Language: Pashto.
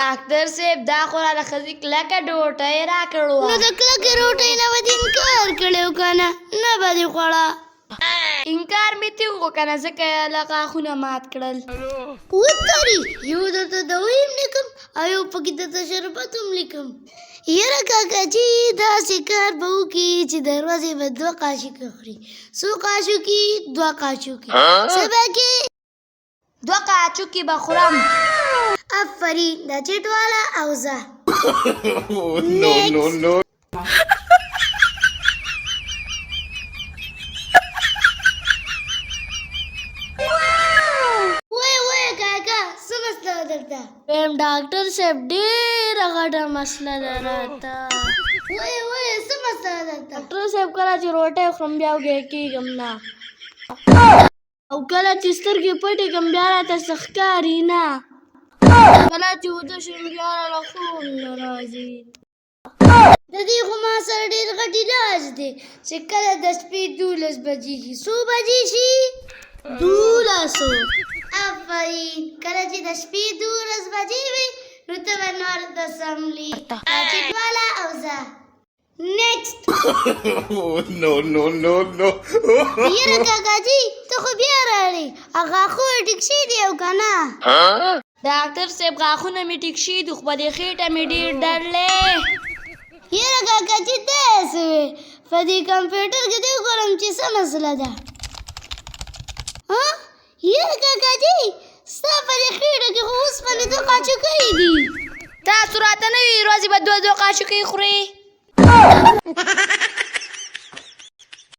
ډاکټر صاحب دا خو راله ښځې کلکه ډوټۍ راکړې وه. نو د کلکې روټۍ نه به دې انکار کړی و که نه؟ نه به دې خوړه. انکار مې تې وکړو که نه ځکه یې هله غاښونه مات کړل. وتري یو درته دوی هم لیکم او یو پکې درته شربت هم لیکم. یاره کاکاجي داسې کار به وکړي چې د ورځې به 2 قاشقه خوري. څو قاشقې؟ 2 قاشقې. سبا کې 2 قاچوکې به خورم. افرین دا چټواله او زه. وای کاکا څه مسله ده درته؟ ویم ډاکټر صاحب ډېره غټه مسله ده راته. وای څه مسله ده درته؟ ډاکټر صاحب کله چې روټۍ خورم بیا وږی کېږم نه، او کله چې سترګې پټې کړم بیا راته څه ښکاري نه، کله چې ویده شم بیا راله خوب نه راځي. د دې خو ما سره ډېر غټ علاج دی چې کله د شپې 12 بجې شي. څو بجې شي؟ 12. افرین کله چې د شپې 12 بجې وي نو ته به نور د سملي چټواله او زه. نیکسټ. یاره کاکاجي ته خو بیا راغلې، غاښونه ټیک شوي دي او که نه؟ ډاکټر صاحب غاښونه مې ټیک شوي دي خو په دې خېټه مې ډېر ډرلی. یاره کاکاجي داسې وې په دې کمپیوټر کې دې وګورم چې څه مسله ده. یاره کاکاجي ستا په دې خېټه کې خو اوسپنې 2 قاچوقۍ دي. تاسو راته نه وي ورځې به 2 قاچوقۍ خورئ.